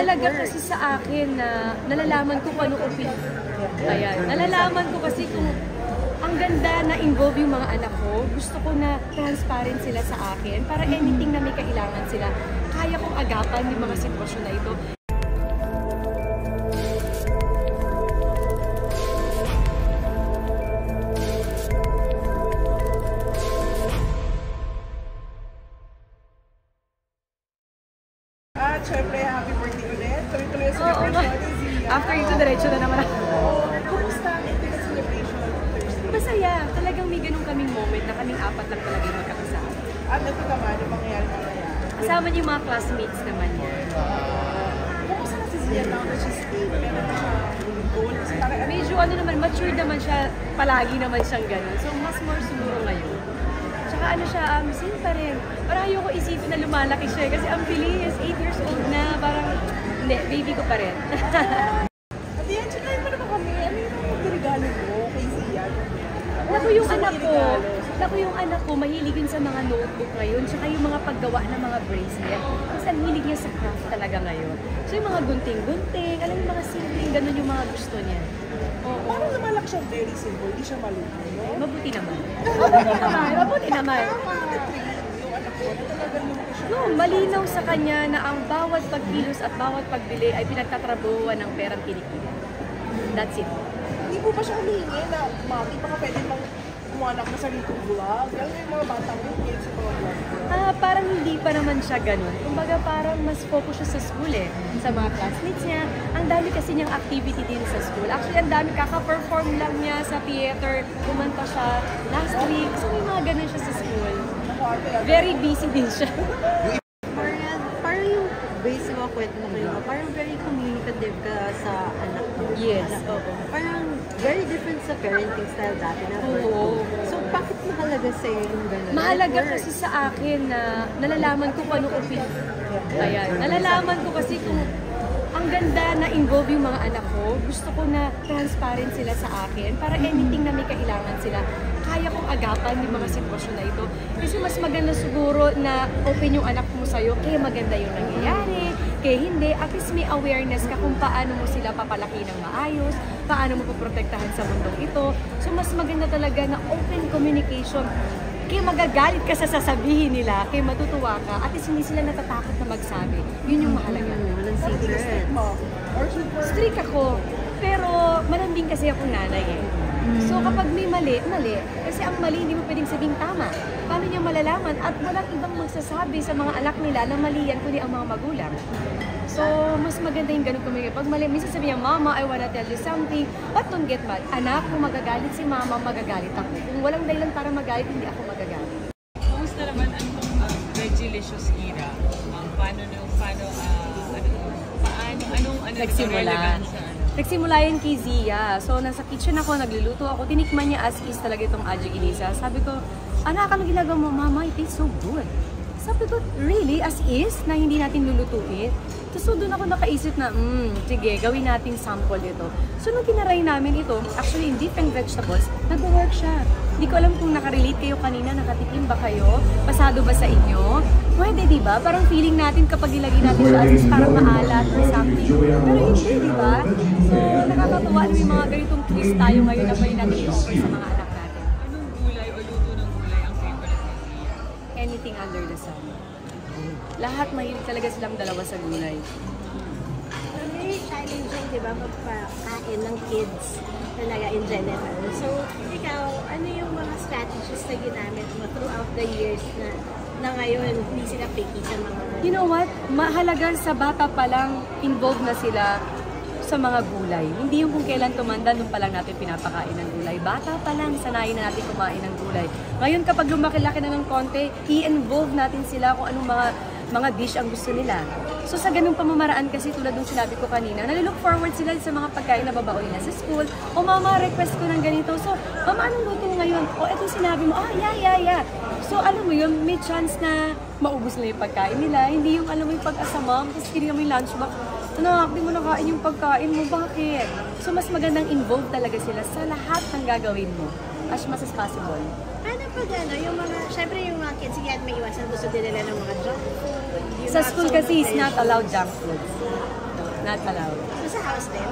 Mahalaga kasi sa akin na nalalaman ko kung anong opinion. Ayan, nalalaman ko kasi kung ang ganda na involve yung mga anak ko. Gusto ko na transparent sila sa akin para anything na may kailangan sila, kaya kong agapan yung mga sitwasyon na ito. At syempre, happy birthday ulit. Tuloy-tuloy yung celebration ni Zia. After ito, diretso na naman ako. Kumusta ang intimate celebration on Thursday? Masaya. Talagang may ganun kaming moment na kaming apat lang talaga yung magkakasama. At ito naman, yung mangyayari mamaya. Kasama niyo yung mga classmates naman niya. Kumusta na si Zia now that she's 8? Meron na siya goals? Medyo ano naman, mature naman siya. Palagi naman siyang ganun. So, mas more siguro ngayon. Tsaka ano siya, same pa rin. Parang ayoko isipin na lumalaki siya kasi ang bilis, 8 years old na. Parang, hindi, baby ko pa rin. At yan, tsaka mo naman kami. Ano yung regalo mo kay Zia? Naku yung anak ko, mahilig yun sa mga notebook ngayon, tsaka yung mga paggawa ng mga bracelet. Kasi ang hilig niya sa craft talaga ngayon. So yung mga gunting-gunting, alam yung mga simpleng, ganun yung mga gusto niya. Oo. Parang lumalaki siya very simple, hindi siya maluto, no? Mabuti naman. Mabuti naman. Yung anak ko, na talagang lumaki siya. No, malinaw sa kanya na ang bawat pagkilos at bawat pagbili ay pinagtatrabuhan ng perang kinikita. That's it. Hindi po ba siya humingi na, mami, baka pwede bang umanak na sa litong vlog? Alam mo yung mga batang humingi sa mga vlog? Parang hindi pa naman siya ganun. Kumbaga parang mas focus siya sa school sa mga classmates niya. Ang dami kasi niyang activity din sa school. Actually, ang dami, kaka-perform lang niya sa theater. Kumanta siya last week. So may mga ganun siya sa school. Very busy din siya. Parang yung base ng mga kwento na kayo, parang very communicative ka sa anak mo. Yes, oo. Parang very different sa parenting style dati na Oo. So, bakit mahalaga sa'yo yung gano'n? Mahalaga kasi sa akin na nalalaman ko kung anong opinion. Ayan, nalalaman ko kasi kung ang ganda na involve yung mga anak ko. Gusto ko na transparent sila sa akin para anything na may kailangan sila, kaya kong agapan yung mga sitwasyon na ito. Kasi mas maganda siguro na open yung anak mo sa'yo, kaya maganda yung nangyayari, kaya hindi. At least may awareness ka kung paano mo sila papalaki ng maayos, paano mo poprotektahan sa mundong ito. So mas maganda talaga na open communication. Kaya magagalit ka sa sasabihin nila, kaya matutuwa ka, at least hindi sila natatakot na magsabi. Yun yung mahalaga. Walang secret. Strict ako, pero malambing kasi akong nanay eh. So kapag may mali, mali. Kasi ang mali hindi mo pwedeng sabing tama. Paano niya malalaman? At walang ibang magsasabi sa mga anak nila na mali yan, kundi ang mga magulang. So, mas maganda yung ganun kumigay. Pag mali, minsan sabi niya, Mama, I wanna tell you something, but don't get mad. Anak, kung magagalit si Mama, magagalit ako. Kung walang dahilan para magalit, hindi ako magagalit. Kumusta naman ang Vegilicious era? Nagsimula yan kay Zia. So, nasa kitchen ako, nagluluto ako. Tinikman niya as is talaga itong Aji Ginisa. Sabi ko, anak, anong ginagawa mo? Mama, it tastes so good. Sabi ko, really? As is? Na hindi natin lulutuin? So, doon ako nakaisip na, sige, gawin natin sample ito. So, nung tinaray namin ito, actually, in different vegetables, nag-work siya. Hindi ko alam kung nakarelate kayo kanina, nakatikim ba kayo? Pasado ba sa inyo? Pwede, di ba? Parang feeling natin kapag ilagay natin siya as parang maalat or something. Pero hindi, di ba? So, nakakatuwa na may mga ganitong twist tayo ngayon na pwede natin i-offer sa mga anak natin. Anong gulay o luto ng gulay ang favorite ni Zia? Anything under the sun. Lahat mahilig talaga silang dalawa sa gulay. Very challenging, di ba, magpakain ng kids talaga in general. So, ikaw, ano yung mga strategies na ginamit mo throughout the years na ngayon hindi sila picky sa mga... You know what? Mahalaga sa bata pa lang, involved na sila sa mga gulay. Hindi yung kung kailan tumanda, nung pa lang natin pinapakain ng gulay. Bata pa lang, sanayin na natin kumain ng gulay. Ngayon, kapag lumaki-laki na ng konti, i-involve natin sila kung anong mga dish ang gusto nila. So sa ganung pamamaraan kasi tulad ng sinabi ko kanina, nalilook forward sila sa mga pagkain na babaon nila sa school. O mama, request ko ng ganito. So, mama, anong luto ngayon? O eto sinabi mo, yeah. So alam mo yun, may chance na maubos na yung pagkain nila. Hindi yung alam mo yung pag-asama, tapos kini mo yung lunchbox. Anak, di mo nakain yung pagkain mo, bakit? So mas magandang involved talaga sila sa lahat ng gagawin mo as much as possible. Paano pag yung mga, syempre yung mga kids, sige at may iwasan, gusto din nila ng mga junk food. Sa school kasi is not allowed junk foods. not allowed. So, sa house din?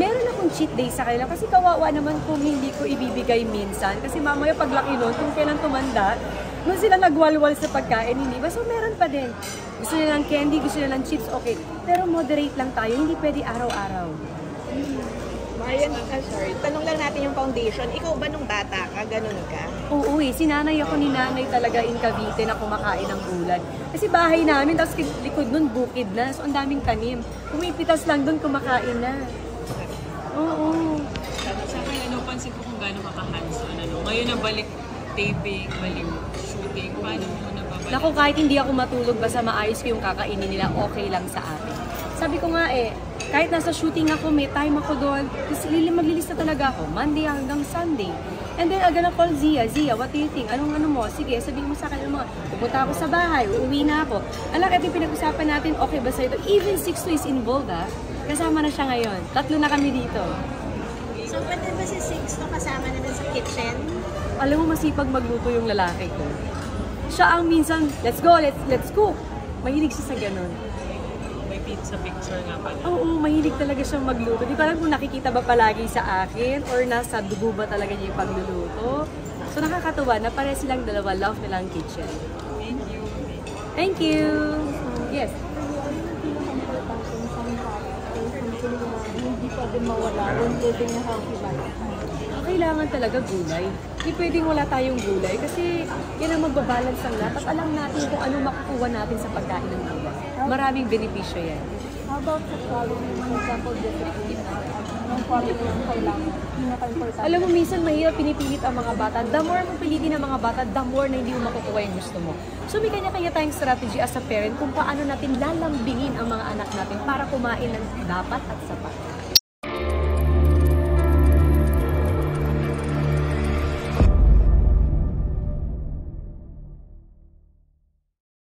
Meron akong cheat day sa kanila kasi kawawa naman kung hindi ko ibibigay minsan. Kasi mamaya paglaki nun, kung kailan tumanda, nung sila nagwalwal sa pagkain, hindi ba? So meron pa din. Gusto nila ng candy, gusto nila ng chips, okay. Pero moderate lang tayo, hindi pwede araw-araw. Marian, sorry. Tanong lang natin yung foundation. Ikaw ba nung bata ka, ganun ka? Oo sinanay ako ni nanay talaga in Cavite na kumakain ng gulay. Kasi bahay namin, tapos likod nun bukid na, so ang daming tanim. Pumipitas lang dun, kumakain na. Oo. Sa akin, pansin ko kung gaano maka-hands-on. Ngayon na balik taping, balik shooting, paano mo nababalik? Naku, kahit hindi ako matulog, basta maayos ko yung kakainin nila, okay lang sa akin. Sabi ko nga kahit nasa shooting ako, may time ako doon, kasi maglilista talaga ako, Monday hanggang Sunday. And then, I'm gonna call Zia. Zia, what do you think? Anong mo? Sige, sabihin mo sa akin, pupunta ako sa bahay, uuwi na ako. Alam, ito yung pinag-usapan natin, okay ba sa'yo ito? Even 6'2" is involved, Kasama na siya ngayon. 3 na kami dito. So, pwede ba si Sixto kasama na din sa kitchen? Alam mo, masipag magluto yung lalaki ko. Siya ang minsan, let's go, let's cook. Mahilig siya sa ganun. May pizza picture nga pala. Oo, mahilig talaga siyang magluto. Di ko alam kung nakikita ba palagi sa akin or nasa dugo ba talaga niya yung pagluluto. So nakakatuwa na pare silang dalawa, love nilang kitchen. Thank you. Thank you! Yes. Hindi pwede mawala when living a healthy lifestyle. Kailangan talaga gulay. Hindi pwedeng wala tayong gulay kasi yan ang magbabalance ang lahat at alam natin kung ano makukuha natin sa pagkain ng gulay. Maraming benepisyo yan. How about sa quality? For example, discipline. Anong quality yung kailangan? Pinaka-importante. Alam mo, minsan mahirap pinipilit ang mga bata. The more mo pilitin ang mga bata, the more na hindi mo makukuha yung gusto mo. So may kanya-kanya tayong strategy as a parent kung paano natin lalambingin ang mga anak natin para kumain ng dapat at sapat.